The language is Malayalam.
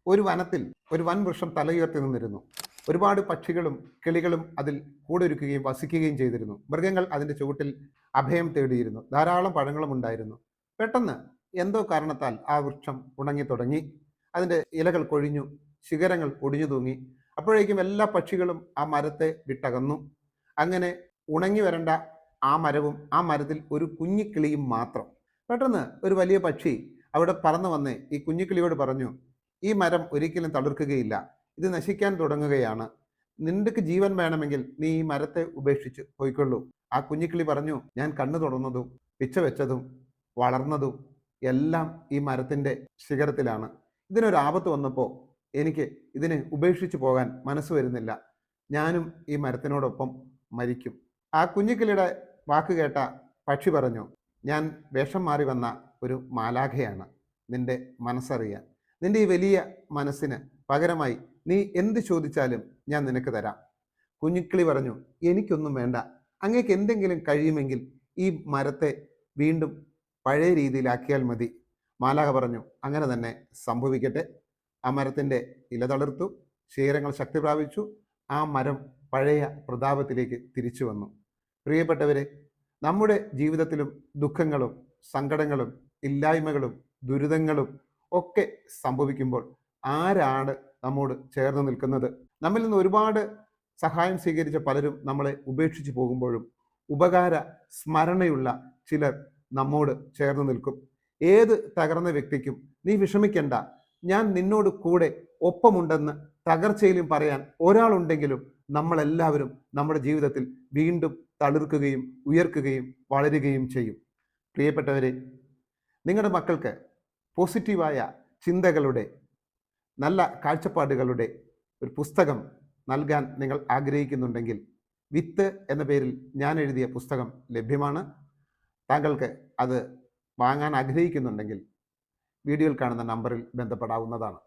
ഒരു വനത്തിൽ ഒരു വൻ വൃക്ഷം തലയുയർത്തി നിന്നിരുന്നു. ഒരുപാട് പക്ഷികളും കിളികളും അതിൽ കൂടൊരുക്കുകയും വസിക്കുകയും ചെയ്തിരുന്നു. മൃഗങ്ങൾ അതിൻ്റെ ചുവട്ടിൽ അഭയം തേടിയിരുന്നു. ധാരാളം പഴങ്ങളും ഉണ്ടായിരുന്നു. പെട്ടെന്ന് എന്തോ കാരണത്താൽ ആ വൃക്ഷം ഉണങ്ങി തുടങ്ങി. അതിൻ്റെ ഇലകൾ കൊഴിഞ്ഞു, ശിഖരങ്ങൾ ഒടിഞ്ഞു തൂങ്ങി. അപ്പോഴേക്കും എല്ലാ പക്ഷികളും ആ മരത്തെ വിട്ടകന്നു. അങ്ങനെ ഉണങ്ങി വരേണ്ട ആ മരവും ആ മരത്തിൽ ഒരു കുഞ്ഞിക്കിളിയും മാത്രം. പെട്ടെന്ന് ഒരു വലിയ പക്ഷി അവിടെ പറന്നു വന്ന് ഈ കുഞ്ഞിക്കിളിയോട് പറഞ്ഞു, ഈ മരം ഒരിക്കലും തളിർക്കുകയില്ല, ഇത് നശിക്കാൻ തുടങ്ങുകയാണ്. നിനക്ക് ജീവൻ വേണമെങ്കിൽ നീ ഈ മരത്തെ ഉപേക്ഷിച്ച് പോയിക്കൊള്ളൂ. ആ കുഞ്ഞിക്കിളി പറഞ്ഞു, ഞാൻ കണ്ണു തുറന്നതും പിച്ച വെച്ചതും വളർന്നതും എല്ലാം ഈ മരത്തിൻ്റെ ശിഖരത്തിലാണ്. ഇതിനൊരു ആപത്ത് വന്നപ്പോൾ എനിക്ക് ഇതിനെ ഉപേക്ഷിച്ച് പോകാൻ മനസ്സ് വരുന്നില്ല. ഞാനും ഈ മരത്തിനോടൊപ്പം മരിക്കും. ആ കുഞ്ഞിക്കിളിയുടെ വാക്ക് കേട്ട പക്ഷി പറഞ്ഞു, ഞാൻ വേഷം മാറി വന്ന ഒരു മാലാഖയാണ് നിന്റെ മനസ്സറിയാൻ. നിന്റെ ഈ വലിയ മനസ്സിന് പകരമായി നീ എന്ത് ചോദിച്ചാലും ഞാൻ നിനക്ക് തരാം. കുഞ്ഞിക്കിളി പറഞ്ഞു, എനിക്കൊന്നും വേണ്ട, അങ്ങേക്ക് എന്തെങ്കിലും കഴിയുമെങ്കിൽ ഈ മരത്തെ വീണ്ടും പഴയ രീതിയിലാക്കിയാൽ മതി. മാലാഖ പറഞ്ഞു, അങ്ങനെ തന്നെ സംഭവിക്കട്ടെ. ആ മരത്തിൻ്റെ ഇല തളിർത്തു, ശിഖരങ്ങൾ ശക്തി പ്രാപിച്ചു, ആ മരം പഴയ പ്രതാപത്തിലേക്ക് തിരിച്ചു വന്നു. പ്രിയപ്പെട്ടവരെ, നമ്മുടെ ജീവിതത്തിലും ദുഃഖങ്ങളും സങ്കടങ്ങളും ഇല്ലായ്മകളും ദുരിതങ്ങളും ഒക്കെ സംഭവിക്കുമ്പോൾ ആരാണ് നമ്മോട് ചേർന്ന് നിൽക്കുന്നത്? നമ്മിൽ നിന്ന് ഒരുപാട് സഹായം സ്വീകരിച്ച പലരും നമ്മളെ ഉപേക്ഷിച്ച് പോകുമ്പോഴും ഉപകാര സ്മരണയുള്ള ചിലർ നമ്മോട് ചേർന്ന് നിൽക്കും. ഏത് തകർന്ന വ്യക്തിക്കും നീ വിഷമിക്കണ്ട, ഞാൻ നിന്നോട് കൂടെ ഒപ്പമുണ്ടെന്ന് തകർച്ചയിലും പറയാൻ ഒരാളുണ്ടെങ്കിലും നമ്മളെല്ലാവരും നമ്മുടെ ജീവിതത്തിൽ വീണ്ടും തളിർക്കുകയും ഉയർക്കുകയും വളരുകയും ചെയ്യും. പ്രിയപ്പെട്ടവരെ, നിങ്ങളുടെ മക്കൾക്ക് പോസിറ്റീവായ ചിന്തകളുടെ നല്ല കാഴ്ചപ്പാടുകളുടെ ഒരു പുസ്തകം നൽകാൻ നിങ്ങൾ ആഗ്രഹിക്കുന്നുണ്ടെങ്കിൽ വിത്ത് എന്ന പേരിൽ ഞാൻ എഴുതിയ പുസ്തകം ലഭ്യമാണ്. താങ്കൾക്ക് അത് വാങ്ങാൻ ആഗ്രഹിക്കുന്നുണ്ടെങ്കിൽ വീഡിയോയിൽ കാണുന്ന നമ്പറിൽ ബന്ധപ്പെടാവുന്നതാണ്.